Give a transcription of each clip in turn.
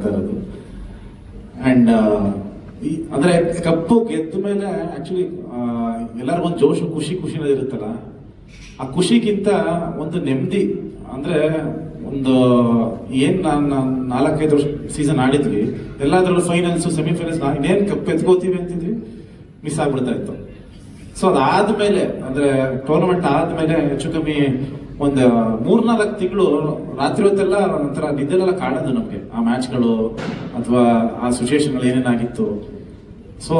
ಆಗ್ತಾ ಇರೋದು. ಅಂಡ್ ಅಂದ್ರೆ ಕಪ್ಪು ಗೆದ್ದ ಮೇಲೆ ಆಕ್ಚುಲಿ ಎಲ್ಲರಿಗೊಂದು ಜೋಶು ಖುಷಿನ ಇರುತ್ತಲ್ಲ, ಆ ಖುಷಿಗಿಂತ ಒಂದು ನೆಮ್ಮದಿ. ಅಂದ್ರೆ ಒಂದು ಏನ್ ನಾನು 4-5 ವರ್ಷ ಸೀಸನ್ ಆಡಿದ್ವಿ, ಎಲ್ಲಾದ್ರಲ್ಲೂ ಫೈನಲ್ಸ್ ಸೆಮಿಫೈನಲ್ಸ್ ಇನ್ನೇನು ಕಪ್ ಎತ್ಕೋತೀವಿ ಅಂತಿದ್ವಿ, ಮಿಸ್ ಆಗ್ಬಿಡ್ತಾ ಇತ್ತು. ಸೊ ಅದಾದ್ಮೇಲೆ ಅಂದ್ರೆ ಟೂರ್ನಮೆಂಟ್ ಆದ್ಮೇಲೆ ಹೆಚ್ಚು ಕಮ್ಮಿ ಒಂದು 3-4 ತಿಂಗಳು ರಾತ್ರಿ ಹೊತ್ತೆಲ್ಲ ಒಂಥರ ನಿದ್ದೆಲ್ಲ ಕಾಣೋದು ನಮ್ಗೆ, ಆ ಮ್ಯಾಚ್ಗಳು ಅಥವಾ ಆ ಸಿಚುವೇಶನ್ಗಳು ಏನೇನಾಗಿತ್ತು. ಸೊ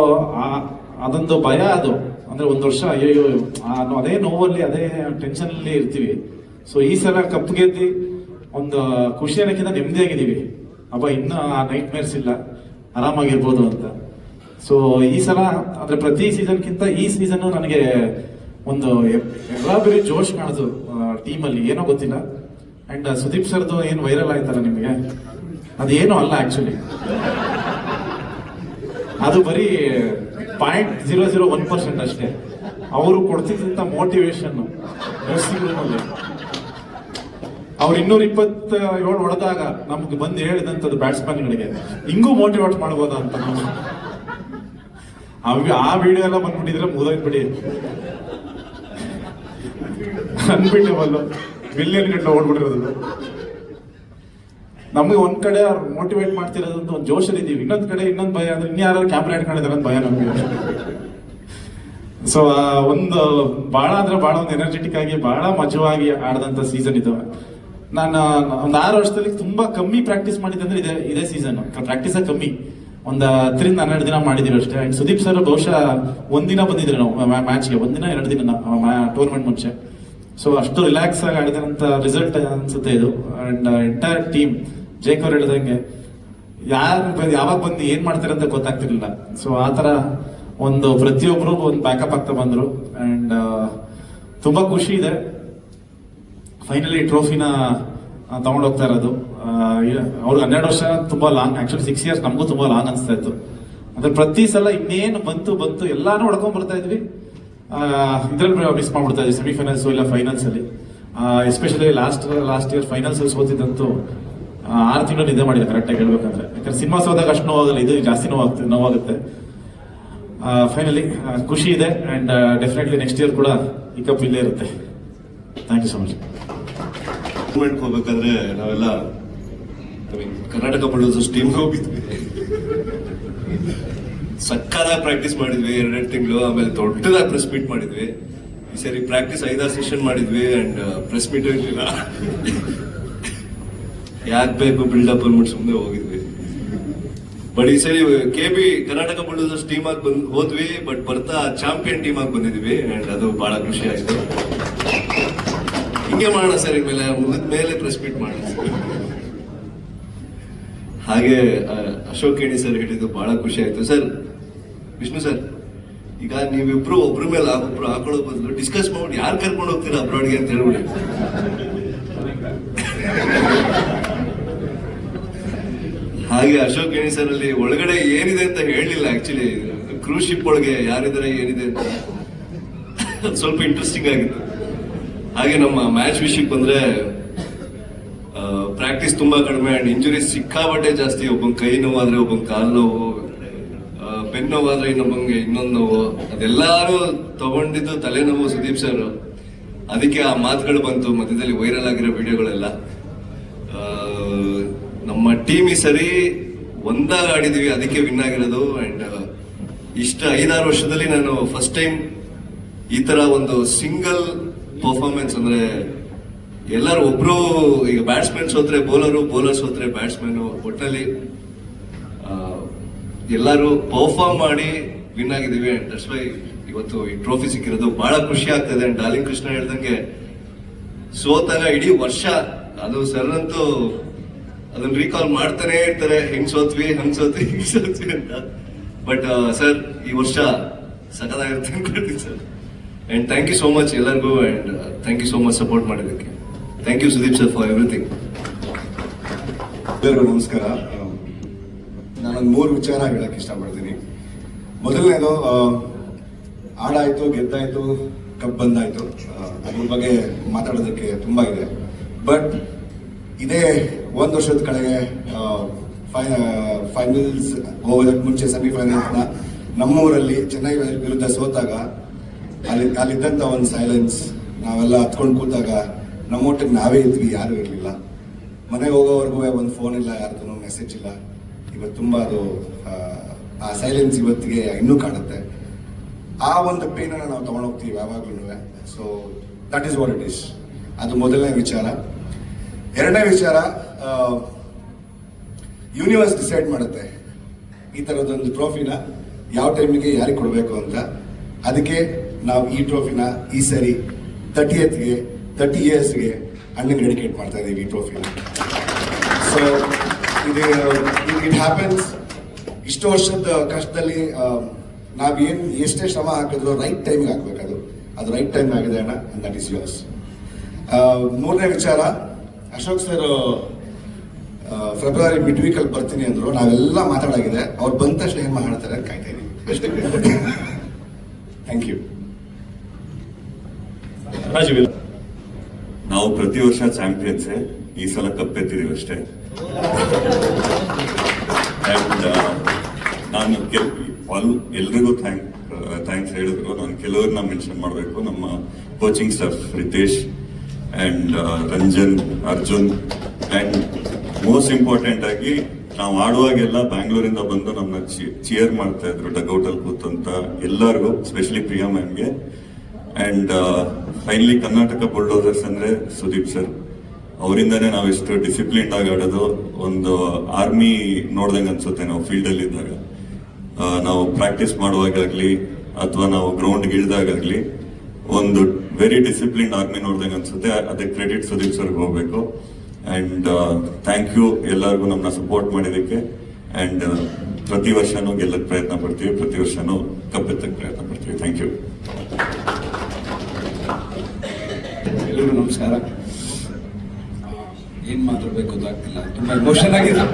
ಅದೊಂದು ಭಯ ಅದು. ಅಂದ್ರೆ 1 ವರ್ಷ ಅಯ್ಯೋ ಅದೇ ನೋವಲ್ಲಿ ಅದೇ ಟೆನ್ಷನ್ ಅಲ್ಲಿ ಇರ್ತೀವಿ. ಸೊ ಈ ಸಲ ಕಪ್ ಗೆದ್ದಿ ಒಂದು ಖುಷಿ ಅನ್ನೋಕ್ಕಿಂತ ನೆಮ್ಮದಿಯಾಗಿದ್ದೀವಿ. ಅಬ್ಬ ಇನ್ನು ಆ ನೈಟ್ ಮೇರ್ಸ್ ಇಲ್ಲ, ಆರಾಮಾಗಿರ್ಬೋದು ಅಂತ. ಸೊ ಈ ಸಲ ಅಂದ್ರೆ ಪ್ರತಿ ಸೀಸನ್ಗಿಂತ ಈ ಸೀಸನ್ ನನಗೆ ಒಂದು ಎಲ್ಲ ಬೇರೆ ಜೋಶ್ ಕಾಣೋದು ಟೀಮಲ್ಲಿ, ಏನೋ ಗೊತ್ತಿಲ್ಲ. ಅಂಡ್ ಸುದೀಪ್ ಸರ್ದು ಏನು ವೈರಲ್ ಆಯ್ತಲ್ಲ ನಿಮಗೆ, ಅದೇನು ಅಲ್ಲ ಆಕ್ಚುಲಿ, ಅದು ಬರೀ 0.001% ಅಷ್ಟೇ. ಅವರು ಕೊಡ್ತಿದ್ದಂತ ಮೋಟಿವೇಶನ್ ಅವ್ರು 227 ಹೊಡೆದಾಗ ನಮ್ಗೆ ಬಂದು ಹೇಳಿದಂಥದ್ದು ಬ್ಯಾಟ್ಸ್ಮನ್ಗಳಿಗೆ ಹಿಂಗೂ ಮೋಟಿವೇಟ್ ಮಾಡ್ಬೋದಾ ಅಂತ. ಆ ವಿಡಿಯೋ ಎಲ್ಲ ಬಂದ್ಬಿಟ್ಟಿದ್ರೆ ಮುಗಿದೋಗ್ಬಿಡಿ, ಅನ್ಬಿಟ್ಟವಲ್ಲ ಮಿಲಿಯನ್ ಗಂಟೆ ಓಡ್ಬಿಟ್ಟಿರೋದು. ನಮ್ಗೆ ಒಂದ್ ಕಡೆ ಅವ್ರು ಮೋಟಿವೇಟ್ ಮಾಡ್ತಿರೋದಂತ ಒಂದು ಜೋಶಲ್ಲಿ ಇದೀವಿ, ಇನ್ನೊಂದ್ ಕಡೆ ಇನ್ನೊಂದು ಭಯ ಅಂದ್ರೆ ಇನ್ಯಾರು ಕ್ಯಾಮ್ರಾ ಇಟ್ಕೊಂಡಿದ್ದಾರೆ ಅಂತ ಭಯ ನಮ್ಗೆ. ಸೊ ಒಂದು ಬಹಳ ಒಂದು ಎನರ್ಜೆಟಿಕ್ ಆಗಿ ಬಹಳ ಮಜವಾಗಿ ಆಡದಂತ ಸೀಸನ್ ಇದು. ನಾನು ಒಂದು 6 ವರ್ಷದಲ್ಲಿ ತುಂಬಾ ಕಮ್ಮಿ ಪ್ರಾಕ್ಟೀಸ್ ಮಾಡಿದ್ದೆ ಅಂದ್ರೆ ಇದೇ ಸೀಸನ್. ಪ್ರಾಕ್ಟೀಸ್ ಕಮ್ಮಿ, ಒಂದು 10-12 ದಿನ ಮಾಡಿದೀವಿ ಅಷ್ಟೇ. ಅಂಡ್ ಸುದೀಪ್ ಸರ್ ಬಹುಶಃ ಒಂದಿನ ಬಂದಿದ್ರು ನಾವು ಮ್ಯಾಚ್ಗೆ, 1-2 ದಿನ ಟೂರ್ನಮೆಂಟ್ ಮುಂಚೆ. ಸೊ ಅಷ್ಟು ರಿಲ್ಯಾಕ್ಸ್ ಆಗಿ ಆಡಿದಂತ ರಿಸಲ್ಟ್ ಅನ್ಸುತ್ತೆ ಇದು. ಅಂಡ್ ಎಂಟೈರ್ ಟೀಮ್ ಜೈಕ್ ಅವ್ರು ಹೇಳಿದಂಗೆ ಯಾವಾಗ ಬಂದು ಏನ್ ಮಾಡ್ತಾರೆ ಅಂತ ಗೊತ್ತಾಗ್ತಿರ್ಲಿಲ್ಲ. ಸೊ ಆತರ ಒಂದು ಪ್ರತಿಯೊಬ್ರು ಒಂದು ಬ್ಯಾಕಪ್ ಆಗ್ತಾ ಬಂದ್ರು. ಅಂಡ್ ತುಂಬಾ ಖುಷಿ ಇದೆ ಫೈನಲಿ ಟ್ರೋಫಿನ ತಗೊಂಡೋಗ್ತಾ ಇರೋದು. ಅವ್ರಿಗೆ 12 ವರ್ಷ ತುಂಬಾ ಲಾಂಗ್, ಆಕ್ಚುಲಿ 6 years ನಮಗೂ ತುಂಬಾ ಲಾಂಗ್ ಅನಿಸ್ತಾ ಇತ್ತು. ಅಂದ್ರೆ ಪ್ರತಿ ಸಲ ಇನ್ನೇನು ಬಂತು ಎಲ್ಲಾನು ಹೊಡ್ಕೊಂಡ್ ಬರ್ತಾ ಇದ್ವಿ, ಇದ್ರಲ್ಲಿ ಮಿಸ್ ಮಾಡ್ಬಿಡ್ತಾ ಇದ್ವಿ ಸೆಮಿಫೈನಲ್ಸ್ ಇಲ್ಲ ಫೈನಲ್ಸ್ ಅಲ್ಲಿ. ಎಸ್ಪೆಷಲಿ ಲಾಸ್ಟ್ ಇಯರ್ ಫೈನಲ್ಸ್ ಅಲ್ಲಿ ಸೋತಿದ್ದಂತೂ 6 ತಿಂಗಳು ನಿದ್ದೆ ಮಾಡಿದೆ ಕರೆಕ್ಟಾಗಿ ಹೇಳ್ಬೇಕಂದ್ರೆ. ಯಾಕಂದ್ರೆ ಸಿನಿಮಾ ಸೋದಾಗ ಅಷ್ಟು ನೋವಾಗಲ್ಲ, ಇದು ಜಾಸ್ತಿ ನೋವಾಗುತ್ತೆ. ಫೈನಲಿ ಖುಷಿ ಇದೆ. ಅಂಡ್ ಡೆಫಿನೆಟ್ಲಿ ನೆಕ್ಸ್ಟ್ ಇಯರ್ ಕೂಡ ಈ ಕಪ್ ಇಲ್ಲೇ ಇರುತ್ತೆ. Thank you so much. ಹೋಗ್ಬೇಕಾದ್ರೆ ನಾವೆಲ್ಲ ಕರ್ನಾಟಕ ಬಳ್ಳೂಸಸ್ ಟೀಮ್ಗೆ ಹೋಗಿದ್ವಿ, ಸಕ್ಕತ್ತಾಗಿ ಪ್ರಾಕ್ಟೀಸ್ ಮಾಡಿದ್ವಿ 2 ತಿಂಗಳು. ಆಮೇಲೆ ದೊಡ್ಡದಾಗಿ ಪ್ರೆಸ್ ಮೀಟ್ ಮಾಡಿದ್ವಿ. ಈ ಸರಿ ಪ್ರಾಕ್ಟೀಸ್ 5-6 ಸೆಷನ್ ಮಾಡಿದ್ವಿ ಅಂಡ್ ಪ್ರೆಸ್ ಮೀಟ್ ಇರಲಿಲ್ಲ. ಯಾಕೆ ಬೇಕು ಬಿಲ್ಡಪ್ ಅಂದ್ಬಿಟ್ಟು ಸುಮ್ಮನೆ ಹೋಗಿದ್ವಿ. ಬಟ್ ಈ ಸರಿ KB ಕರ್ನಾಟಕ ಬಳ್ಳೂಸಸ್ ಟೀಮ್ ಆಗಿ ಹೋದ್ವಿ, ಬಟ್ ಬರ್ತಾ ಚಾಂಪಿಯನ್ ಟೀಮ್ ಆಗಿ ಬಂದಿದ್ವಿ. ಅಂಡ್ ಅದು ಬಹಳ ಖುಷಿ ಆಯ್ತು. ಹಿಂಗೆ ಮಾಡೋಣ ಸರ್, ಇನ್ಮೇಲೆ ಮುಗಿದ ಮೇಲೆ ಪ್ರೆಸ್ ಮೀಟ್ ಮಾಡೋಣ. ಹಾಗೆ ಅಶೋಕ್ ಕೇಣಿ ಸರ್ ಹೇಳಿದ್ದು ಬಹಳ ಖುಷಿ ಆಯ್ತು. ಸರ್ ವಿಷ್ಣು ಸರ್, ಈಗ ನೀವಿಬ್ರು ಒಬ್ರ ಮೇಲೆ ಒಬ್ರು ಹಾಕೊಳ್ಳೋ ಬದಲು ಡಿಸ್ಕಸ್ ಮಾಡಿ ಯಾರು ಕರ್ಕೊಂಡು ಹೋಗ್ತೀರಾ ಅಬ್ರಾಡ್ಗೆ ಅಂತ ಹೇಳ್ಬಿಡಿ. ಹಾಗೆ ಅಶೋಕ್ ಕೇಣಿ ಸರ್ ಅಲ್ಲಿ ಒಳಗಡೆ ಏನಿದೆ ಅಂತ ಹೇಳಲಿಲ್ಲ. ಆಕ್ಚುಲಿ ಕ್ರೂಸ್ ಶಿಪ್ ಒಳಗೆ ಯಾರಿದ್ದಾರೆ ಏನಿದೆ ಅಂತ ಸ್ವಲ್ಪ ಇಂಟ್ರೆಸ್ಟಿಂಗ್ ಆಗಿತ್ತು. ಹಾಗೆ ನಮ್ಮ ಮ್ಯಾಚ್ ವಿಷಯಕ್ಕೆ ಬಂದ್ರೆ ಪ್ರಾಕ್ಟೀಸ್ ತುಂಬಾ ಕಡಿಮೆ ಅಂಡ್ ಇಂಜುರೀಸ್ ಸಿಕ್ಕಾಬಟ್ಟೆ ಜಾಸ್ತಿ. ಒಬ್ಬಂಗೆ ಕೈ ನೋವಾದ್ರೆ ಒಬ್ಬಂಗೆ ಕಾಲು ನೋವು, ಬೆನ್ನು ನೋವಾದ್ರೆ ಇನ್ನೊಬ್ಬಂಗೆ ಇನ್ನೊಂದು ನೋವು, ಅದೆಲ್ಲಾರು ತಗೊಂಡಿದ್ದು ತಲೆನೋವು ಸುದೀಪ್ ಸರ್. ಅದಕ್ಕೆ ಆ ಮಾತುಗಳು ಬಂತು ಮಧ್ಯದಲ್ಲಿ, ವೈರಲ್ ಆಗಿರೋ ವಿಡಿಯೋಗಳೆಲ್ಲ. ನಮ್ಮ ಟೀಮ್ ಈ ಸರಿ ಒಂದಾಗ ಆಡಿದ್ವಿ, ಅದಕ್ಕೆ ವಿನ್ ಆಗಿರೋದು. ಅಂಡ್ ಇಷ್ಟ 5-6 ವರ್ಷದಲ್ಲಿ ನಾನು ಫಸ್ಟ್ ಟೈಮ್ ಈ ತರ ಒಂದು ಸಿಂಗಲ್ ಪರ್ಫಾರ್ಮೆನ್ಸ್, ಅಂದ್ರೆ ಎಲ್ಲರೂ ಒಬ್ರು, ಈಗ ಬ್ಯಾಟ್ಸ್ಮನ್ ಸೋತ್ರೆ ಬೌಲರ್ ಸೋತ್ರೆ ಬ್ಯಾಟ್ಸ್ಮನ್, ಒಟ್ಟಿನಲ್ಲಿ ಎಲ್ಲರೂ ಪರ್ಫಾರ್ಮ್ ಮಾಡಿ ವಿನ್ ಆಗಿದ್ದೀವಿ. ಅಂಡ್ ದಟ್ಸ್ ವೈ ಇವತ್ತು ಈ ಟ್ರೋಫಿ ಸಿಕ್ಕಿರೋದು ಬಹಳ ಖುಷಿ ಆಗ್ತದೆ. ಅಂಡ್ ಡಾರ್ಲಿಂಗ್ ಕೃಷ್ಣ ಹೇಳ್ದಂಗೆ ಸೋತಾಗ ಇಡೀ ವರ್ಷ ಅದು ಸರ್ ಅಂತೂ ಅದನ್ನ ರೀಕಾಲ್ ಮಾಡ್ತಾನೆ ಇರ್ತಾರೆ, ಹೆಂಗ್ ಸೋತ್ವಿ ಹಂಗ್ ಸೋತ್ವಿ ಹಿಂಗ್ ಸೋತ್ವಿ ಅಂತ. ಬಟ್ ಸರ್ ಈ ವರ್ಷ ಸಖತ್ತಾಗಿರುತ್ತೆ ಅನ್ಕೊಳ್ತೀನಿ sir. And thank you so much ಎಲ್ಲರಿಗೂ. And thank you so much support ಮಾಡೋದಕ್ಕೆ. Thank you Sudeep sir for everything. ಎಲ್ಲರಿಗೂ ನಮಸ್ಕಾರ. ನಾನೊಂದು 3 ವಿಚಾರ ಹೇಳಕ್ ಇಷ್ಟಪಡ್ತೀನಿ. ಮೊದಲನೇದು, ಆಡಾಯ್ತು, ಗೆದ್ದಾಯ್ತು, ಕಪ್ ಬಂದಾಯ್ತು, ಅದ್ರ ಬಗ್ಗೆ ಮಾತಾಡೋದಕ್ಕೆ ತುಂಬಾ ಇದೆ. ಬಟ್ ಇದೇ 1 ವರ್ಷದ ಕೆಳಗೆ ಫೈನಲ್ಸ್ ಹೋಗೋದಕ್ಕೆ ಮುಂಚೆ ಸೆಮಿಫೈನಲ್ಸ್ನ ನಮ್ಮೂರಲ್ಲಿ ಚೆನ್ನೈ ವಿರುದ್ಧ ಸೋತಾಗ ಅಲ್ಲಿದ್ದಂಥ ಒಂದು ಸೈಲೆನ್ಸ್, ನಾವೆಲ್ಲ ಹತ್ಕೊಂಡು ಕೂತಾಗ ನಮ್ಮೊಟ್ಟಿಗೆ ನಾವೇ ಇದ್ವಿ, ಯಾರೂ ಇರಲಿಲ್ಲ. ಮನೆಗೆ ಹೋಗೋವರೆಗೂ ಒಂದು ಫೋನ್ ಇಲ್ಲ, ಯಾರ್ದು ಮೆಸೇಜ್ ಇಲ್ಲ. ಇವತ್ತು ತುಂಬ ಅದು ಆ ಸೈಲೆನ್ಸ್ ಇವತ್ತಿಗೆ ಇನ್ನೂ ಕಾಣುತ್ತೆ. ಆ ಒಂದು ಪೇನನ್ನು ನಾವು ತೊಗೊಂಡೋಗ್ತೀವಿ ಯಾವಾಗಲೂ. So that is what it is. ಅದು ಮೊದಲನೇ ವಿಚಾರ. ಎರಡನೇ ವಿಚಾರ, ಯೂನಿವರ್ಸ್ ಡಿಸೈಡ್ ಮಾಡುತ್ತೆ ಈ ಥರದೊಂದು ಟ್ರೋಫಿನ ಯಾವ ಟೈಮಿಗೆ ಯಾರಿಗೆ ಕೊಡಬೇಕು ಅಂತ. ಅದಕ್ಕೆ ನಾವು ಈ ಟ್ರೋಫಿನ ಈ ಸರಿ 30 ಇಯರ್ಸ್ಗೆ ಅಣ್ಣಂಗೆ ಡೆಡಿಕೇಟ್ ಮಾಡ್ತಾ ಇದ್ದೀವಿ ಈ ಟ್ರೋಫಿನ. ಸೊ ಇದು ಇಟ್ ಹ್ಯಾಪನ್ಸ್. ಇಷ್ಟು ವರ್ಷದ ಕಷ್ಟದಲ್ಲಿ ನಾವೇನು ಎಷ್ಟೇ ಶ್ರಮ ಹಾಕಿದ್ರು ರೈಟ್ ಟೈಮಿಗೆ ಹಾಕ್ಬೇಕು. ಅದು ರೈಟ್ ಟೈಮ್ ಆಗಿದೆ ಅಣ್ಣ, ಅಂಡ್ ದಟ್ ಈಸ್ ಯುವರ್ಸ್. ಮೂರನೇ ವಿಚಾರ, ಅಶೋಕ್ ಸರ್ ಫೆಬ್ರವರಿ ಮಿಡ್ ವೀಕಲ್ಲಿ ಬರ್ತೀನಿ ಅಂದರು. ನಾವೆಲ್ಲ ಮಾತಾಡಾಗಿದೆ. ಅವ್ರು ಬಂದ ತಕ್ಷಣ ಏನು ಮಾತಾಡ್ತಾರೆ ಅಂತ ಕಾಯ್ತಾ ಇದ್ದೀವಿ ಅಷ್ಟೇ. Thank you. ನಾವು ಪ್ರತಿ ವರ್ಷ ಚಾಂಪಿಯನ್ಸೇ, ಈ ಸಲ ಕಪ್ಪೆತ್ತಿದೀವಿ ಅಷ್ಟೇ. ಅಂಡ್ ನಾನು ಎಲ್ರಿಗೂ ಥ್ಯಾಂಕ್ಸ್ ಹೇಳಿದ್ರು. ನಾನು ಕೆಲವ್ರನ್ನ ಮೆನ್ಷನ್ ಮಾಡಬೇಕು. ನಮ್ಮ coaching staff Ritesh and Ranjan, Arjun, and most important ಆಗಿ ನಾವು ಆಡುವಾಗೆಲ್ಲ ಬ್ಯಾಂಗ್ಳೂರಿಂದ ಬಂದು ನಮ್ಮನ್ನ ಚಿಯರ್ ಮಾಡ್ತಾ ಇದ್ರು ಡಗ್ಔಟ್ ಅಲ್ಲಿ ಕೂತಂತ ಎಲ್ಲರಿಗೂ, ಸ್ಪೆಷಲಿ ಪ್ರಿಯಾ ಮ್ಯಾಮ್ಗೆ. ಅಂಡ್ ಫೈನಲಿ ಕರ್ನಾಟಕ ಬುಲ್ಡೋಸರ್ಸ್ ಅಂದ್ರೆ ಸುದೀಪ್ ಸರ್, ಅವರಿಂದಾನೇ ನಾವು ಇಷ್ಟು ಡಿಸಿಪ್ಲಿನ್ಡ್ ಆಗಿ ಆಡೋದು. ಒಂದು ಆರ್ಮಿ ನೋಡ್ದಂಗೆ ಅನ್ಸುತ್ತೆ ನಾವು ಫೀಲ್ಡ್ ಅಲ್ಲಿ ಇದ್ದಾಗ. ನಾವು ಪ್ರಾಕ್ಟೀಸ್ ಮಾಡುವಾಗಲಿ ಅಥವಾ ನಾವು ಗ್ರೌಂಡ್ಗೆ ಇಳಿದಾಗಲಿ ಒಂದು ವೆರಿ ಡಿಸಿಪ್ಲಿನ್ಡ್ ಆರ್ಮಿ ನೋಡ್ದಂಗೆ ಅನ್ಸುತ್ತೆ. ಅದಕ್ಕೆ ಕ್ರೆಡಿಟ್ ಸುದೀಪ್ ಸರ್ಗೆ ಹೋಗ್ಬೇಕು. ಅಂಡ್ ಥ್ಯಾಂಕ್ ಯು ಎಲ್ಲರಿಗೂ ನಮ್ಮನ್ನ ಸಪೋರ್ಟ್ ಮಾಡಿದ್ದಕ್ಕೆ. ಅಂಡ್ ಪ್ರತಿ ವರ್ಷನೂ ಗೆಲ್ಲಕ್ಕೆ ಪ್ರಯತ್ನ ಪಡ್ತೀವಿ, ಪ್ರತಿ ವರ್ಷನೂ ಕಪ್ಪೆತ್ತಕ್ಕೆ ಪ್ರಯತ್ನ ಪಡ್ತೀವಿ. Thank you. ಎಲ್ಲರಿಗೂ ನಮಸ್ಕಾರ. ಏನ್ ಮಾತಾಡ್ಬೇಕು ಗೊತ್ತಾಗ್ತಿಲ್ಲ, ತುಂಬಾ ಎಮೋಷನ್ ಆಗಿದೆ.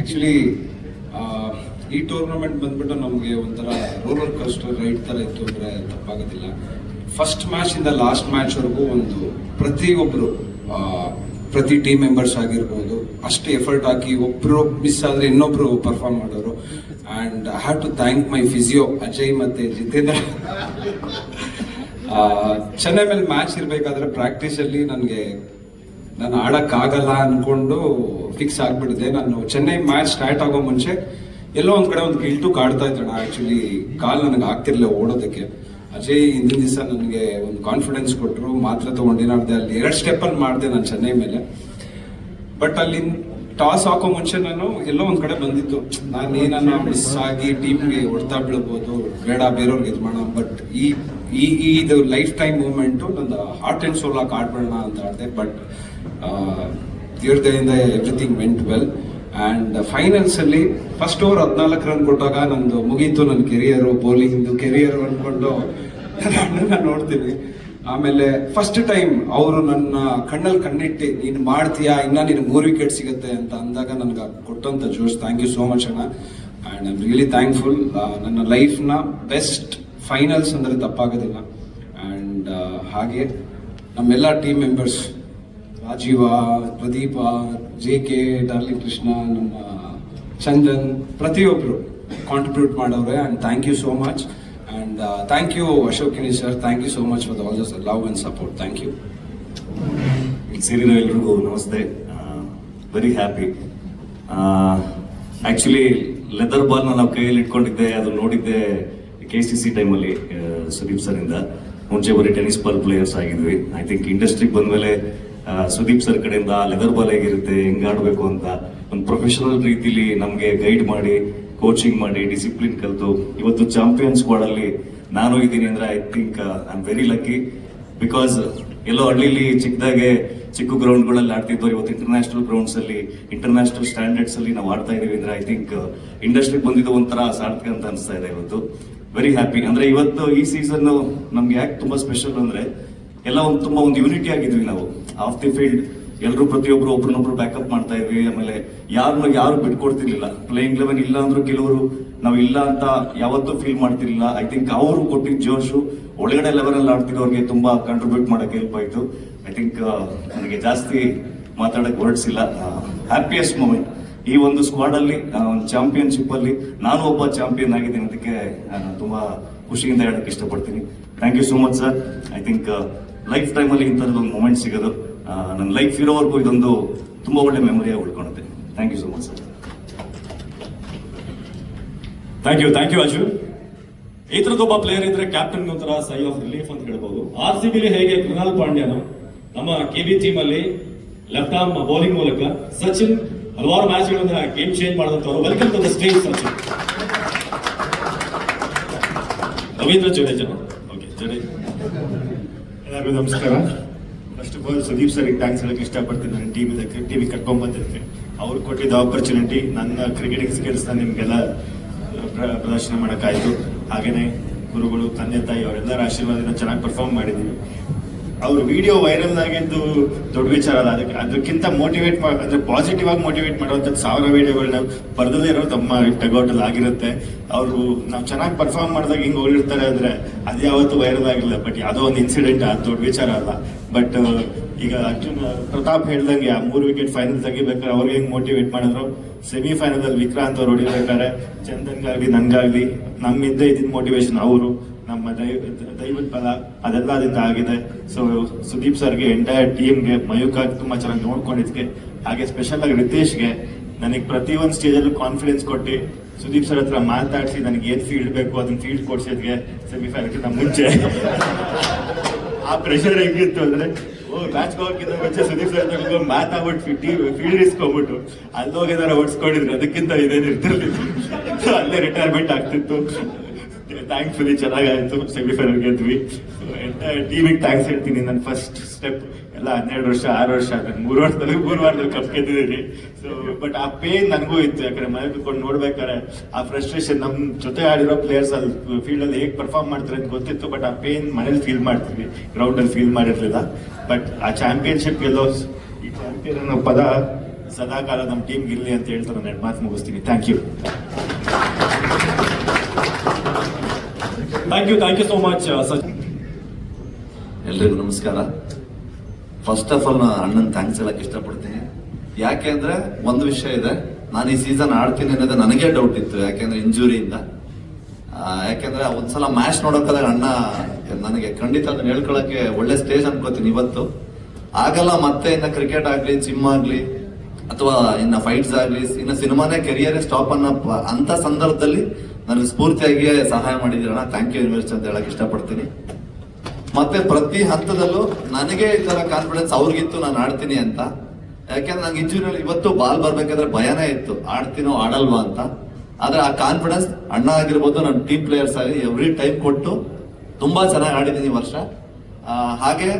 ಆಕ್ಚುಲಿ ಈ ಟೂರ್ನಮೆಂಟ್ ಬಂದ್ಬಿಟ್ಟು ನಮಗೆ ಒಂಥರ ರೋಲರ್ ಕೋಸ್ಟರ್ ರೈಡ್ ತರ ಇತ್ತು ಅಂದ್ರೆ ತಪ್ಪಾಗೋದಿಲ್ಲ. ಫಸ್ಟ್ ಮ್ಯಾಚ್ ಇಂದ ಲಾಸ್ಟ್ ಮ್ಯಾಚ್ ವರೆಗೂ ಒಂದು ಪ್ರತಿಯೊಬ್ರು ಪ್ರತಿ ಟೀಮ್ ಮೆಂಬರ್ಸ್ ಆಗಿರ್ಬೋದು ಅಷ್ಟು ಎಫರ್ಟ್ ಹಾಕಿ ಒಬ್ರು ಮಿಸ್ ಆದ್ರೆ ಇನ್ನೊಬ್ರು ಪರ್ಫಾರ್ಮ್ ಮಾಡೋರು. And I have to thank my physio Ajay ಮತ್ತೆ ಜಿತೇಂದ್ರ. ಚೆನ್ನೈ ಮೇಲೆ ಮ್ಯಾಚ್ ಇರ್ಬೇಕಾದ್ರೆ ಪ್ರಾಕ್ಟೀಸ್ ಅಲ್ಲಿ ನಾನು ಆಡಕ್ಕಾಗಲ್ಲ ಅನ್ಕೊಂಡು ಫಿಕ್ಸ್ ಆಗ್ಬಿಟ್ಟಿದೆ. ನಾನು ಚೆನ್ನೈ ಮ್ಯಾಚ್ ಸ್ಟಾರ್ಟ್ ಆಗೋ ಮುಂಚೆ ಎಲ್ಲೋ ಒಂದ್ ಕಡೆ ಒಂದು ಗಿಲ್ಟು ಕಾಡ್ತಾ ಇದ್ದಣ. ಆಕ್ಚುಲಿ ಕಾಲ್ ನನಗೆ ಆಗ್ತಿರ್ಲಿಲ್ಲ ಓಡೋದಕ್ಕೆ. ಅಜಯ್ ಹಿಂದಿನ ದಿವಸ ನನಗೆ ಒಂದು ಕಾನ್ಫಿಡೆನ್ಸ್ ಕೊಟ್ಟರು, ಮಾತ್ರ ತಗೊಂಡಿನಾಡ್ದೆ. ಅಲ್ಲಿ 2 ಸ್ಟೆಪ್ ಅಲ್ಲಿ ಮಾಡಿದೆ ನಾನು ಚೆನ್ನೈ ಮೇಲೆ. ಬಟ್ ಅಲ್ಲಿ ಟಾಸ್ ಹಾಕೋ ಮುಂಚೆ ನಾನು ಎಲ್ಲೋ ಒಂದ್ ಕಡೆ ಬಂದಿತ್ತು, ನಾನೇನನ್ನ ಮಿಸ್ ಆಗಿ ಟೀಮ್ಗೆ ಹೊಡ್ತಾ ಬೀಳ್ಬೋದು, ಬೇಡ ಬೇರೆಯವ್ರಿಗೆ ಇದು ಮಾಡೋಣ. ಬಟ್ ಇದು ಲೈಫ್ ಟೈಮ್ ಮೂಮೆಂಟು ನಂದು ಹಾರ್ಟ್ ಅಂಡ್ ಸೋಲ್ ಆಗಿ ಆಡ್ಬೇಡ ಅಂತ ಆಡಿದೆ. ಬಟ್ ದೇವ್ರ ದಯೆಯಿಂದ everything vent well. And finals ಅಲ್ಲಿ ಫಸ್ಟ್ ಓವರ್ 14 ರನ್ ಕೊಟ್ಟಾಗ ನಂದು ಮುಗೀತು ನನ್ನ ಕೆರಿಯರು, ಬೌಲಿಂಗ್ ಕೆರಿಯರ್ ಅನ್ಕೊಂಡು ನನ್ನ ಅಣ್ಣನ ನೋಡ್ತೀನಿ. ಆಮೇಲೆ ಫಸ್ಟ್ ಟೈಮ್ ಅವರು ನನ್ನ ಕಣ್ಣಲ್ಲಿ ಕಣ್ಣಿಟ್ಟು ನೀನು ಮಾಡ್ತೀಯಾ, ಇನ್ನ ನೀನು 3 ವಿಕೆಟ್ ಸಿಗುತ್ತೆ ಅಂತ ಅಂದಾಗ ನನ್ಗೆ ಕೊಟ್ಟಂತ ಜೋಶ್. ಥ್ಯಾಂಕ್ ಯು ಸೋ ಮಚ್ ಅಣ್ಣ. And I am really thankful. ನನ್ನ ಲೈಫ್ನ ಬೆಸ್ಟ್ ಫೈನಲ್ಸ್ ಅಂದ್ರೆ ತಪ್ಪಾಗೋದಿಲ್ಲ. ಅಂಡ್ ಹಾಗೆ ನಮ್ಮೆಲ್ಲ team members, Rajeev, Pradeep, JK, darling Krishna, ನಮ್ಮ ಚಂದನ್, ಪ್ರತಿಯೊಬ್ರು ಕಾಂಟ್ರಿಬ್ಯೂಟ್ ಮಾಡೋರೆ. And thank you so much. And thank you ಅಶೋಕಿನಿ sir, thank you so much for all the love and support. Thank you. ಇಲ್ಲಿ ಸೇರಿರೋ ಎಲ್ರಿಗೂ ನಮಸ್ತೆ. Very happy. ಆಕ್ಚುಲಿ ಲೆದರ್ ಬಾಲ್ನ ನಾವು ಕೈಯಲ್ಲಿ ಇಟ್ಕೊಂಡಿದ್ದೆ, ಅದು ನೋಡಿದ್ದೆ KCC ಟೈಮಲ್ಲಿ ಸುದೀಪ್ ಸರ್ ಇಂದ. ಮುಂಚೆ ಬರೀ ಟೆನಿಸ್ ಬಾಲ್ ಪ್ಲೇಯರ್ಸ್ ಆಗಿದ್ವಿ. ಐ ಥಿಂಕ್ ಇಂಡಸ್ಟ್ರಿಗೆ ಬಂದ್ಮೇಲೆ ಸುದೀಪ್ ಸರ್ ಕಡೆಯಿಂದ ಲೆದರ್ ಬಾಲ್ ಹೇಗಿರುತ್ತೆ, ಹೆಂಗ್ ಆಡ್ಬೇಕು ಅಂತ ಒಂದು ಪ್ರೊಫೆಷನಲ್ ರೀತಿಲಿ ನಮ್ಗೆ ಗೈಡ್ ಮಾಡಿ, ಕೋಚಿಂಗ್ ಮಾಡಿ, ಡಿಸಿಪ್ಲಿನ್ ಕಲಿತು ಇವತ್ತು ಚಾಂಪಿಯನ್ ಸ್ಕ್ವಾಡ್ ಅಲ್ಲಿ ನಾನು ಇದ್ದೀನಿ ಅಂದ್ರೆ I think I am very lucky. Because ಎಲ್ಲೋ ಹಳ್ಳಿಲಿ ಚಿಕ್ಕದಾಗೆ ಚಿಕ್ಕ ಗ್ರೌಂಡ್ಗಳಲ್ಲಿ ಆಡ್ತಿದ್ದೋ, ಇವತ್ತು ಇಂಟರ್ನ್ಯಾಷನಲ್ ಗ್ರೌಂಡ್ಸ್ ಅಲ್ಲಿ ಇಂಟರ್ನ್ಯಾಷನಲ್ ಸ್ಟ್ಯಾಂಡರ್ಡ್ಸ್ ಅಲ್ಲಿ ನಾವು ಆಡ್ತಾ ಇದೀವಿ ಅಂದ್ರೆ ಐ ಥಿಂಕ್ ಇಂಡಸ್ಟ್ರಿಗೆ ಬಂದಿದ್ದು ಒಂಥರ ಸಾರ್ಥಕ ಅಂತ ಅನಿಸ್ತಾ ಇದೆ ಇವತ್ತು. Very happy. ಅಂದ್ರೆ ಇವತ್ತು ಈ ಸೀಸನ್ ನಮ್ಗೆ ಯಾಕೆ ತುಂಬಾ ಸ್ಪೆಷಲ್ ಅಂದ್ರೆ ಎಲ್ಲ ತುಂಬಾ ಒಂದು ಯೂನಿಟಿ ಆಗಿದ್ವಿ ನಾವು ಆಫ್ ದಿ ಫೀಲ್ಡ್. ಎಲ್ಲರೂ ಪ್ರತಿಯೊಬ್ರು ಒಬ್ರನ್ನೊಬ್ರು ಬ್ಯಾಕಪ್ ಮಾಡ್ತಾ ಇದ್ವಿ. ಆಮೇಲೆ ಯಾರು ಬಿಟ್ಕೊಡ್ತಿರ್ಲಿಲ್ಲ. ಪ್ಲೇಯಿಂಗ್ 11 ಇಲ್ಲ ಅಂದ್ರೂ ಕೆಲವರು ನಾವು ಇಲ್ಲ ಅಂತ ಯಾವತ್ತೂ ಫೀಲ್ ಮಾಡ್ತಿರ್ಲಿಲ್ಲ. ಐ ಥಿಂಕ್ ಅವರು ಕೊಟ್ಟಿದ್ದ ಜೋಶು ಒಳಗಡೆ ಲೆವೆಲ್ ಅಲ್ಲಿ ಆಡ್ತಿರೋರಿಗೆ ತುಂಬಾ ಕಾಂಟ್ರಿಬ್ಯೂಟ್ ಮಾಡಕ್ಕೆ ಹೆಲ್ಪ್ ಆಯ್ತು. ಐ ಥಿಂಕ್ ನನಗೆ ಜಾಸ್ತಿ ಮಾತಾಡಕ್ಕೆ ವರ್ಡ್ಸ್ ಇಲ್ಲ. ಹ್ಯಾಪಿಯೆಸ್ಟ್ ಮೂಮೆಂಟ್ ಈ ಒಂದು ಸ್ಕ್ವಾಡ್ ಅಲ್ಲಿ, ಒಂದು ಚಾಂಪಿಯನ್ಶಿಪ್ ಅಲ್ಲಿ ನಾನು ಒಬ್ಬ ಚಾಂಪಿಯನ್ ಆಗಿದ್ದೀನಿ. ಅದಕ್ಕೆ ನಾನು ತುಂಬಾ ಖುಷಿಯಿಂದ ಹೇಳಕ್ ಇಷ್ಟಪಡ್ತೀನಿ. Thank you so much sir. I think life time ಅಲ್ಲಿ ಇಂಥದ್ದೊಂದು ಮೂಮೆಂಟ್ ಸಿಗೋದು ನನ್ನ ಲೈಫ್ ಇರೋವರೆಗೂ ಇದೊಂದು ತುಂಬಾ ಒಳ್ಳೆ ಮೆಮೊರಿಯಾಗಿ ಉಳ್ಕೊಳುತ್ತೆ. Thank you so much sir. Thank you Aju. ಈ ತರದೊಬ್ಬ ಪ್ಲೇಯರ್ ಇದ್ರೆ ಕ್ಯಾಪ್ಟನ್ ಒಂಥರ ಸೈ ಆಫ್ ರಿಲೀಫ್ ಅಂತ ಹೇಳ್ಬೋದು. RCB ಹೇಗೆ ಕೃಣಾಲ್ ಪಾಂಡ್ಯನು ನಮ್ಮ KV ಟೀಮ್ ಅಲ್ಲಿ ಲೆಫ್ಟ್ ಆರ್ಮ್ ಬೌಲಿಂಗ್ ಮೂಲಕ, ಸಚಿನ್ ಹಲವಾರು ಮ್ಯಾಚ್ಗಳನ್ನ ಗೇಮ್ ಚೇಂಜ್ ಮಾಡಿದಂತವರು. Welcome to the stage Sachin. Ravindra Jadeja. Okay, Jadeja. ಎಲ್ಲರಿಗೂ ನಮಸ್ಕಾರ. ಫಸ್ಟ್ ಆಫ್ ಆಲ್ ಸುದೀಪ್ ಸರ್ಗೆ ಥ್ಯಾಂಕ್ಸ್ ಹೇಳಕ್ಕೆ ಇಷ್ಟಪಡ್ತೀನಿ. ನನ್ನ ಟೀಮಿಗೆ ಕರ್ಕೊಂಡ್ ಬಂದಿದ್ದಕ್ಕೆ, ಅವ್ರು ಕೊಟ್ಟಿದ್ದ ಆಪರ್ಚುನಿಟಿ, ನನ್ನ ಕ್ರಿಕೆಟಿಂಗ್ ಸ್ಕಿಲ್ಸ್ನ ನಿಮಗೆಲ್ಲ ಪ್ರದರ್ಶನ ಮಾಡೋಕ್ಕಾಯಿತು. ಹಾಗೆಯೇ ಗುರುಗಳು, ತಂದೆ ತಾಯಿ ಅವರೆಲ್ಲರ ಆಶೀರ್ವಾದದಿಂದ ಚೆನ್ನಾಗಿ ಪರ್ಫಾರ್ಮ್ ಮಾಡಿದ್ದೀವಿ. ಅವ್ರ ವಿಡಿಯೋ ವೈರಲ್ ಆಗಿದ್ದು ದೊಡ್ಡ ವಿಚಾರ ಅಲ್ಲ. ಅದಕ್ಕಿಂತ ಮೋಟಿವೇಟ್ ಅಂದ್ರೆ ಪಾಸಿಟಿವ್ ಆಗಿ ಮೋಟಿವೇಟ್ ಮಾಡುವಂಥದ್ದು 1000 ವಿಡಿಯೋಗಳನ್ನ ಬರ್ದಲ್ಲೇ ಇರೋ ತಮ್ಮ ಟೆಗೌಟಲ್ಲಿ ಆಗಿರುತ್ತೆ. ಅವರು ನಾವು ಚೆನ್ನಾಗಿ ಪರ್ಫಾರ್ಮ್ ಮಾಡಿದಾಗ ಹಿಂಗೆ ಹೋಗಿರ್ತಾರೆ ಅಂದ್ರೆ ಅದು ಯಾವತ್ತೂ ವೈರಲ್ ಆಗಿಲ್ಲ. ಬಟ್ ಯಾವುದೋ ಒಂದು ಇನ್ಸಿಡೆಂಟ್, ಅದು ದೊಡ್ಡ ವಿಚಾರ ಅಲ್ಲ. ಬಟ್ ಈಗ ಅರ್ಜುನ್ ಪ್ರತಾಪ್ ಹೇಳ್ದಂಗೆ ಆ 3 ವಿಕೆಟ್ ಫೈನಲ್ ತೆಗಿಬೇಕಾದ್ರೆ ಅವ್ರಿಗೆ ಹೆಂಗ್ ಮೋಟಿವೇಟ್ ಮಾಡಿದ್ರು, ಸೆಮಿಫೈನಲ್ ಅಲ್ಲಿ ವಿಕ್ರಾಂತ್ ಅವ್ರು ಹೊಡಿಬೇಕಾದ್ರೆ ಚಂದನ್ಗಾಗ್ಲಿ ನನ್ಗಾಗ್ಲಿ ನಮ್ಮಿಂದ ಇದ್ದಿದ್ದ ಮೋಟಿವೇಶನ್ ಅವರು, ನಮ್ಮ ದೈವದ ಬಲ ಅದೆಲ್ಲ ಅದರಿಂದ ಆಗಿದೆ. ಸೊ ಸುದೀಪ್ ಸರ್ಗೆ, ಎಂಟೈರ್ ಟೀಮ್ಗೆ, ಮಯೂಕಾಗಿ ತುಂಬಾ ಚೆನ್ನಾಗಿ ನೋಡ್ಕೊಂಡಿದ್ಕೆ, ಹಾಗೆ ಸ್ಪೆಷಲ್ ಆಗಿ ರಿತೇಶ್ಗೆ ನನಗೆ ಪ್ರತಿಯೊಂದು ಸ್ಟೇಜಲ್ಲೂ ಕಾನ್ಫಿಡೆನ್ಸ್ ಕೊಟ್ಟು ಸುದೀಪ್ ಸರ್ ಹತ್ರ ಮಾತಾಡಿಸಿ ನನಗೆ ಏನ್ ಫೀಲ್ಡ್ ಬೇಕು ಅದನ್ನ ಫೀಲ್ಡ್ ಕೊಡ್ಸಿದ್ಗೆ ಸೆಮಿಫೈನಲ್ಗಿಂತ ಮುಂಚೆ. ಆ ಪ್ರೆಷರ್ ಹೆಂಗಿತ್ತು ಅಂದ್ರೆ, ಮ್ಯಾಚ್ ಹೋಗಕ್ಕಿಂತ ಮುಂಚೆ ಸುದೀಪ್ ಸರ್ ಮಾತಾಡ್ಬಿಟ್ಟು ಫೀಲ್ಡ್ ಇಸ್ಕೊಂಡ್ಬಿಟ್ಟು ಅಲ್ಲೋಗಿ ಏನಾರ ಓಡಿಸ್ಕೊಂಡಿದ್ರು, ಅದಕ್ಕಿಂತ ಇದೇನು ಇರ್ತಿರ್ಲಿಲ್ಲ. ಅಲ್ಲೇ ರಿಟೈರ್ಮೆಂಟ್ ಆಗ್ತಿತ್ತು. ಥ್ಯಾಂಕ್ಫುಲಿ ಚೆನ್ನಾಗಾಯ್ತು, ಸೆಮಿಫೈನಲ್ ಗೆದ್ವಿ. ಎಂಟೈರ್ ಟೀಮಿಗೆ ಥ್ಯಾಂಕ್ಸ್ ಹೇಳ್ತೀನಿ. ನನ್ನ ಫಸ್ಟ್ ಸ್ಟೆಪ್ ಎಲ್ಲ 12 ವರ್ಷ 6 ವರ್ಷ ಆಗ 3 ವಾರದಲ್ಲಿ ಕಪ್ ಗೆದ್ದಿದ್ದೀನಿ. ಸೊ ಬಟ್ ಆ ಪೇನ್ ನನಗೂ ಇತ್ತು. ಯಾಕಂದ್ರೆ ಮನೆ ಕುತ್ಕೊಂಡು ನೋಡ್ಬೇಕಾದ್ರೆ ಆ ಫ್ರಸ್ಟ್ರೇಷನ್, ನಮ್ ಜೊತೆ ಆಡಿರೋ ಪ್ಲೇಯರ್ಸ್ ಅಲ್ಲಿ ಫೀಲ್ಡ್ ಅಲ್ಲಿ ಹೇಗೆ ಪರ್ಫಾರ್ಮ್ ಮಾಡ್ತಾರೆ ಅಂತ ಗೊತ್ತಿತ್ತು. ಬಟ್ ಆ ಪೇನ್ ಮನೇಲಿ ಫೀಲ್ ಮಾಡ್ತೀವಿ, ಗ್ರೌಂಡ್ ಅಲ್ಲಿ ಫೀಲ್ ಮಾಡಿರ್ಲಿಲ್ಲ. ಬಟ್ ಆ ಚಾಂಪಿಯನ್ಶಿಪ್ ಗೆಲ್ಲೋ, ಈ ಚಾಂಪಿಯನ್ ಅನ್ನೋ ಪದ ಸದಾಕಾಲ ನಮ್ಮ ಟೀಮ್ಗೆ ಇರ್ಲಿ ಅಂತ ಹೇಳ್ತಾ ನಾನು 2 ಮಾತು ಮುಗಿಸ್ತೀನಿ. Thank you so much Sachin. ಎಲ್ರಿಗೂ ನಮಸ್ಕಾರ. ಫಸ್ಟ್ ಆಫ್ ಆಲ್ ನಾನು ಅಣ್ಣನ್ ಥ್ಯಾಂಕ್ಸ್ ಹೇಳಕ್ ಇಷ್ಟಪಡ್ತೀನಿ. ಯಾಕೆಂದ್ರೆ ಒಂದು ವಿಷಯ ಇದೆ, ನಾನು ಈ ಸೀಸನ್ ಆಡ್ತೀನಿ ಅನ್ನೋದು ನನಗೆ ಡೌಟ್ ಇತ್ತು. ಯಾಕೆಂದ್ರೆ ಇಂಜುರಿಯಿಂದ. ಯಾಕೆಂದ್ರೆ ಒಂದ್ಸಲ ಮ್ಯಾಚ್ ನೋಡೋಕಾದಾಗ ಅಣ್ಣ ನನಗೆ ಖಂಡಿತ ಅದನ್ನ ಹೇಳ್ಕೊಳಕ್ಕೆ ಒಳ್ಳೆ ಸ್ಟೇಜ್ ಅನ್ಕೋತೀನಿ. ಇವತ್ತು ಆಗಲ್ಲ, ಮತ್ತೆ ಇನ್ನ ಕ್ರಿಕೆಟ್ ಆಗ್ಲಿ, ಜಿಮ್ ಆಗ್ಲಿ, ಅಥವಾ ಇನ್ನ ಫೈಟ್ಸ್ ಆಗ್ಲಿ, ಇನ್ನ ಸಿನಿಮಾನೇ ಕೆರಿಯರೇ ಸ್ಟಾಪ್ ಅಂತ ಸಂದರ್ಭದಲ್ಲಿ ನನಗೆ ಸ್ಫೂರ್ತಿಯಾಗಿ ಸಹಾಯ ಮಾಡಿದ್ದೀರಣ್ಣ. ಥ್ಯಾಂಕ್ ಯು ಯೂನಿವರ್ಸಿಟಿ ಅಂತ ಹೇಳಕ್ ಇಷ್ಟಪಡ್ತೀನಿ. ಮತ್ತೆ ಪ್ರತಿ ಹಂತದಲ್ಲೂ ನನಗೆ ಈ ತರ ಕಾನ್ಫಿಡೆನ್ಸ್ ಅವ್ರಿಗಿತ್ತು, ನಾನು ಆಡ್ತೀನಿ ಅಂತ. ಯಾಕೆಂದ್ರೆ ನಂಗೆ ಇಂಜುರಿಯಲ್ಲಿ ಇವತ್ತು ಬಾಲ್ ಬರ್ಬೇಕಾದ್ರೆ ಭಯನೇ ಇತ್ತು, ಆಡ್ತೀನೋ ಆಡಲ್ವಾ ಅಂತ. ಆದ್ರೆ ಆ ಕಾನ್ಫಿಡೆನ್ಸ್ ಅಣ್ಣ ಆಗಿರ್ಬೋದು, ನನ್ನ ಟೀಮ್ ಪ್ಲೇಯರ್ಸ್ ಆಗಿ ಎವ್ರಿ ಟೈಮ್ ಕೊಟ್ಟು ತುಂಬಾ ಚೆನ್ನಾಗಿ ಆಡಿದ್ದೀನಿ ಈ ವರ್ಷ. ಹಾಗೆ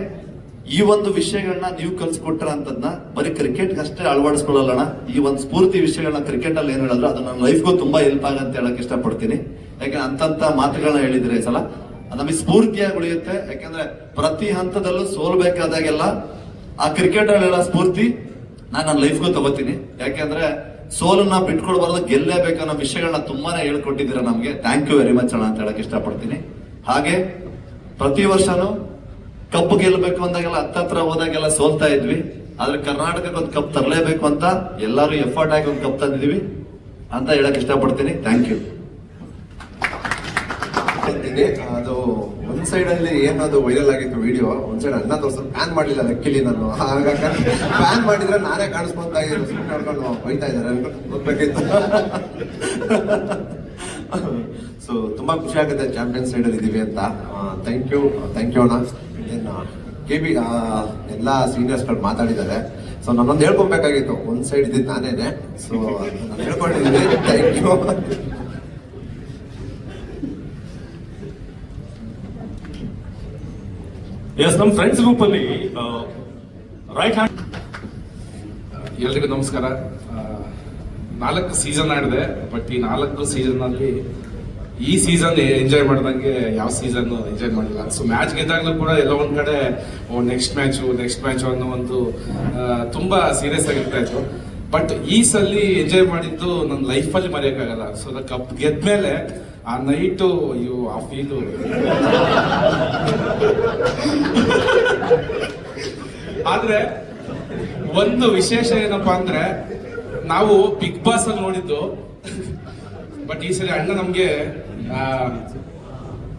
ಈ ಒಂದು ವಿಷಯಗಳನ್ನ ನೀವು ಕಲ್ಸ್ಕೊಟ್ರ ಅಂತದ್ನ ಬರೀ ಕ್ರಿಕೆಟ್ ಅಷ್ಟೇ ಅಳವಡಿಸ್ಕೊಳ್ಳೋಣ. ಈ ಒಂದು ಸ್ಫೂರ್ತಿ ವಿಷಯಗಳನ್ನ ಕ್ರಿಕೆಟ್ ಅಲ್ಲಿ ಏನ್ ಹೇಳಿದ್ರು ಅದು ನನ್ನ ಲೈಫ್ಗೂ ತುಂಬಾ ಹೆಲ್ಪ್ ಆಗಂತ ಹೇಳಕ್ ಇಷ್ಟಪಡ್ತೀನಿ. ಯಾಕಂದ್ರೆ ಅಂತಂತ ಮಾತುಗಳನ್ನ ಹೇಳಿದ್ರೆ ಈ ಸಲ ನಮಗೆ ಸ್ಫೂರ್ತಿಯಾಗಿ ಉಳಿಯುತ್ತೆ. ಯಾಕಂದ್ರೆ ಪ್ರತಿ ಹಂತದಲ್ಲೂ ಸೋಲ್ಬೇಕಾದಾಗೆಲ್ಲ ಆ ಕ್ರಿಕೆಟ್ ಅಲ್ಲಿ ಹೇಳೋ ಸ್ಫೂರ್ತಿ ನಾನು ನನ್ನ ಲೈಫ್ಗೂ ತಗೋತೀನಿ. ಯಾಕೆಂದ್ರೆ ಸೋಲನ್ನ ಬಿಟ್ಕೊಡ್ಬಾರ್ದು, ಗೆಲ್ಲೇಬೇಕನ್ನೋ ವಿಷಯಗಳನ್ನ ತುಂಬಾನೇ ಹೇಳ್ಕೊಟ್ಟಿದ್ದೀರಾ ನಮ್ಗೆ. ಥ್ಯಾಂಕ್ ಯು ವೆರಿ ಮಚ್ ಅಣ್ಣ ಅಂತ ಹೇಳಕ್ ಇಷ್ಟಪಡ್ತೀನಿ. ಹಾಗೆ ಪ್ರತಿ ವರ್ಷನೂ ಕಪ್ ಗೆಲ್ಲಬೇಕು ಅಂದಾಗೆಲ್ಲ ಹತ್ತತ್ರ ಹೋದಾಗೆಲ್ಲ ಸೋಲ್ತಾ ಇದ್ವಿ. ಆದ್ರೆ ಕರ್ನಾಟಕಕ್ಕೆ ಒಂದು ಕಪ್ ತರಲೇಬೇಕು ಅಂತ ಎಲ್ಲರೂ ಎಫರ್ಟ್ ಆಗಿ ಒಂದು ಕಪ್ ತಂದಿದೀವಿ ಅಂತ ಹೇಳಕ್ ಇಷ್ಟಪಡ್ತೀನಿ. Thank you. ಅದು ಒಂದ್ ಸೈಡ್ ಅಲ್ಲಿ ಏನದು ವೈರಲ್ ಆಗಿತ್ತು ವಿಡಿಯೋ, ಒಂದ್ ಸೈಡ್ ಅಣ್ಣ ತೋರ್ಸ ಪ್ಯಾನ್ ಮಾಡ್ಲಿಲ್ಲ ಲಕ್ಕಿಲಿ ನಾನು. ಹಾಗಾಗಿ ಪ್ಯಾನ್ ಮಾಡಿದ್ರೆ ನಾನೇ ಕಾಣಿಸ್ಕೊಂತಾ ಇದ್ರು, ಸುಮ್ಮನೆ ಬೈತಾ ಇದಾರೆ ಗೊತ್ತಾಗಿತ್ತು. ಸೊ ತುಂಬಾ ಖುಷಿ ಆಗುತ್ತೆ ಚಾಂಪಿಯನ್ ಸೈಡ್ ಅಲ್ಲಿ ಇದೀವಿ ಅಂತ. ಥ್ಯಾಂಕ್ ಯು ಅಣ್ಣ. KB ಎಲ್ಲಾ ಸೀನಿಯರ್ಸ್ ಗಳು ಮಾತಾಡಿದ್ದಾರೆ. ಸೊ ನಾನೊಂದು ಹೇಳ್ಕೊಬೇಕಾಗಿತ್ತು, ಒಂದ್ ಸೈಡ್ ಇದ್ದಿದ್ದು ನಾನೇನೆ. ಸೊ ನಾನು ಹೇಳ್ಕೊಂಡಿದ್ದೀನಿ. Thank you. ಎಸ್, ನಮ್ಮ ಫ್ರೆಂಡ್ಸ್ ಗ್ರೂಪ್ ಅಲ್ಲಿ ರೈಟ್ ಹ್ಯಾಂಡ್. ಎಲ್ರಿಗೂ ನಮಸ್ಕಾರ. 4 ಸೀಸನ್ ಆಡಿದೆ. ಬಟ್ ಈ 4 ಸೀಸನ್ ಅಲ್ಲಿ ಈ ಸೀಸನ್ ಎಂಜಾಯ್ ಮಾಡ್ದಂಗೆ ಯಾವ ಸೀಸನ್ ಎಂಜಾಯ್ ಮಾಡಿಲ್ಲ. ಸೊ ಮ್ಯಾಚ್ ಗೆದ್ದಾಗ್ಲೂ ಕೂಡ ಎಲ್ಲ ಒಂದ್ ಕಡೆ ನೆಕ್ಸ್ಟ್ ಮ್ಯಾಚ್ ಅನ್ನೋ ಒಂದು ತುಂಬಾ ಸೀರಿಯಸ್ ಆಗಿರ್ತಾ ಇತ್ತು. ಬಟ್ ಈ ಸಲ ಎಂಜಾಯ್ ಮಾಡಿದ್ದು ನನ್ನ ಲೈಫಲ್ಲಿ ಮರೆಯಕ್ಕಾಗಲ್ಲ. ಸೊ ಕಪ್ ಗೆದ್ಮೇಲೆ ಆ ನೈಟು ಆ ಫೀಲು ಆದ್ರೆ ಒಂದು ವಿಶೇಷ ಏನಪ್ಪಾ ಅಂದ್ರೆ ನಾವು ಬಿಗ್ ಬಾಸ್ ಅಲ್ಲಿ ನೋಡಿದ್ದು, ಬಟ್ ಈ ಸಲ ಅಣ್ಣ ನಮ್ಗೆ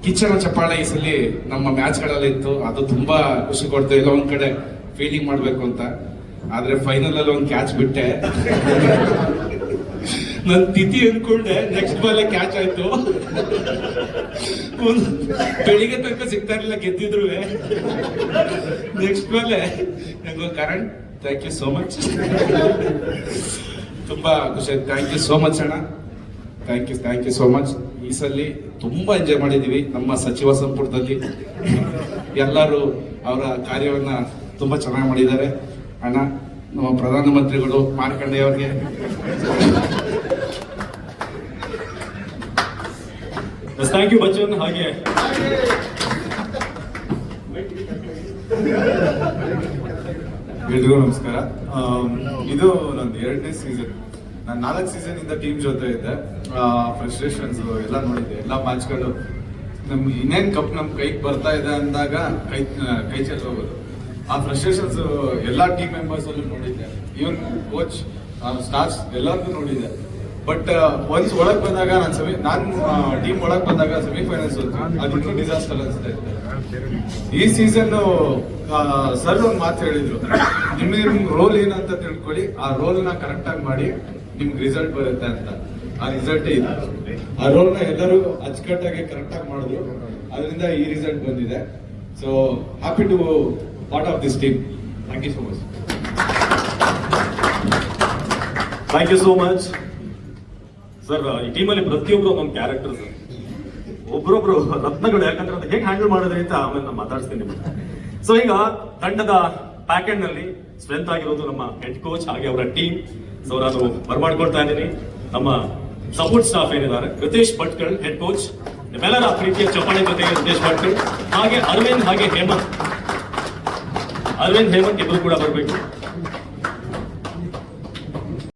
ಕಿಚ್ಚನ ಚಪ್ಪಾಳೆ ಈ ಸಲ ನಮ್ಮ ಮ್ಯಾಚ್ ಗಳಲ್ಲಿ ಇತ್ತು. ಅದು ತುಂಬಾ ಖುಷಿ ಕೊಡ್ತು. ಎಲ್ಲ ಒಂದ್ ಕಡೆ ಫೀಲಿಂಗ್ ಮಾಡ್ಬೇಕು ಅಂತ. ಆದ್ರೆ ಫೈನಲ್ ಅಲ್ಲಿ ಒಂದು ಕ್ಯಾಚ್ ಬಿಟ್ಟೆ. ನನ್ ತಿಥಿ ಅನ್ಕೊಂಡೆ, ನೆಕ್ಸ್ಟ್ ಬಾಲ್ ಕ್ಯಾಚ್ ಆಯ್ತು. ಬೆಳಿಗ್ಗೆ ತನಕ ಸಿಗ್ತಾ ಇರ್ಲಿಲ್ಲ ಗೆದ್ದಿದ್ರು. Next ball Karan, thank you so much. ತುಂಬಾ ಖುಷಿ ಆಯ್ತು. ಥ್ಯಾಂಕ್ ಯು ಸೋ ಮಚ್ ಅಣ್ಣ, ಥ್ಯಾಂಕ್ ಯು ಸೋ ಮಚ್. ಈ ಸಲ ತುಂಬಾ ಎಂಜಾಯ್ ಮಾಡಿದೀವಿ ನಮ್ಮ ಸಚಿವ ಸಂಪುಟದಲ್ಲಿ. ಎಲ್ಲರೂ ಅವರ ಕಾರ್ಯವನ್ನ ತುಂಬಾ ಚೆನ್ನಾಗಿ ಮಾಡಿದ್ದಾರೆ. ಅಣ್ಣ, ನಮ್ಮ ಪ್ರಧಾನಮಂತ್ರಿಗಳು ಮಾರ್ಕಂಡೇಯ ಅವ್ರಿಗೆ ಥ್ಯಾಂಕ್ ಯು ಬಚ್ಚನ್. ಹಾಗೆ ಎಲ್ರಿಗೂ ನಮಸ್ಕಾರ. ಇದು ನಂದು 2ನೇ ಸೀಸನ್. ನಾನು 4 ಸೀಸನ್ ಇಂದ ಟೀಮ್ ಜೊತೆ ಇದ್ದೆ. ಫ್ರಸ್ಟ್ರೇಷನ್ಸ್ ಎಲ್ಲ ನೋಡಿದ್ದೆ, ಎಲ್ಲ ಮ್ಯಾಚ್ಗಳು. ನಮ್ಗೆ ಇನ್ನೇನ್ ಕಪ್ ನಮ್ ಕೈಗೆ ಬರ್ತಾ ಇದೆ ಅಂದಾಗ ಕೈ ಚೆಲ್ಲಿ ಹೋಗೋದು. ಆ ಫ್ರಸ್ಟ್ರೇಷನ್ಸ್ ಎಲ್ಲಾ ಟೀಮ್ ಮೆಂಬರ್ಸ್ ಅಲ್ಲೂ ನೋಡಿದ್ದೆ. ಈವನ್ ಕೋಚ್, ಸ್ಟಾಫ್ಸ್ ಎಲ್ಲರಿಗೂ ನೋಡಿದ್ದೆ. ಬಟ್ ಒನ್ಸ್ ಒಳಗ್ ಬಂದಾಗ ನಾನು ಟೀಮ್ ಒಳಗ್ ಬಂದಾಗ ಸೆಮಿಫೈನಲ್ಸ್ ಅದು ಡಿಸಾಸ್ಟರ್ ಅನ್ಸುತ್ತೆ. ಈ ಸೀಸನ್ ಸರ್ ಒಂದು ಮಾತು ಹೇಳಿದ್ರು, ನಿಮ್ ರೋಲ್ ಏನಂತ ತಿಳ್ಕೊಳ್ಳಿ, ಆ ರೋಲ್ ನ ಕರೆಕ್ಟ್ ಆಗಿ ಮಾಡಿ, ನಿಮ್ಗೆ ರಿಸಲ್ಟ್ ಬರುತ್ತೆ ಅಂತ. ಆ ರಿಸಲ್ಟ್ ಇದೆ. ಆ ರೋಲ್ ನ ಎಲ್ಲರೂ ಅಚ್ಚುಕಟ್ಟಾಗಿ ಕರೆಕ್ಟ್ ಆಗಿ ಮಾಡಿದ್ರು, ಅದರಿಂದ ಈ ರಿಸಲ್ಟ್ ಬಂದಿದೆ. So happy to part of this team. Thank you so much. Thank you so much sir. ಈ ಟೀಮಲ್ಲಿ ಪ್ರತಿಯೊಬ್ರು ಒಂದೊಂದು ಕ್ಯಾರೆಕ್ಟರ್ ಸರ್, ಒಬ್ರೊಬ್ರು ರತ್ನಗಳು. ಯಾಕಂದ್ರೆ ಅದು ಹೇಗೆ ಹ್ಯಾಂಡಲ್ ಮಾಡಿದ್ರಿ ಅಂತ ಆಮೇಲೆ ನಾನು ಮಾತಾಡ್ತೀನಿ ನಿಮ್ಗೆ. ಸೊ ಈಗ ತಂಡದ ಪ್ಯಾಕೆಟ್ ನಲ್ಲಿ ಸ್ಟ್ರೆಂತ್ ಆಗಿರೋದು ನಮ್ಮ ಹೆಡ್ ಕೋಚ್ ಹಾಗೆ ಅವರ ಟೀಮ್. ಸೊ ನಾನು ಬರ್ಮಾಡ್ಕೊಳ್ತಾ ಇದ್ದೀನಿ ನಮ್ಮ ಸಪೋರ್ಟ್ ಸ್ಟಾಫ್ ಏನಿದ್ದಾರೆ. ರಿತೇಶ್ ಭಟ್ಕಳ್ ಹೆಡ್ ಕೋಚ್, ನಿಮ್ಮೆಲ್ಲರ ಪ್ರೀತಿಯ ಚಪ್ಪಾಳೆ ಜೊತೆಗೆ ರಿತೇಶ್ ಭಟ್ಕಳ್, ಹಾಗೆ ಅರವಿಂದ್ ಹಾಗೆ ಹೇಮಂತ್ ಇಬ್ರು ಕೂಡ ಬರಬೇಕು.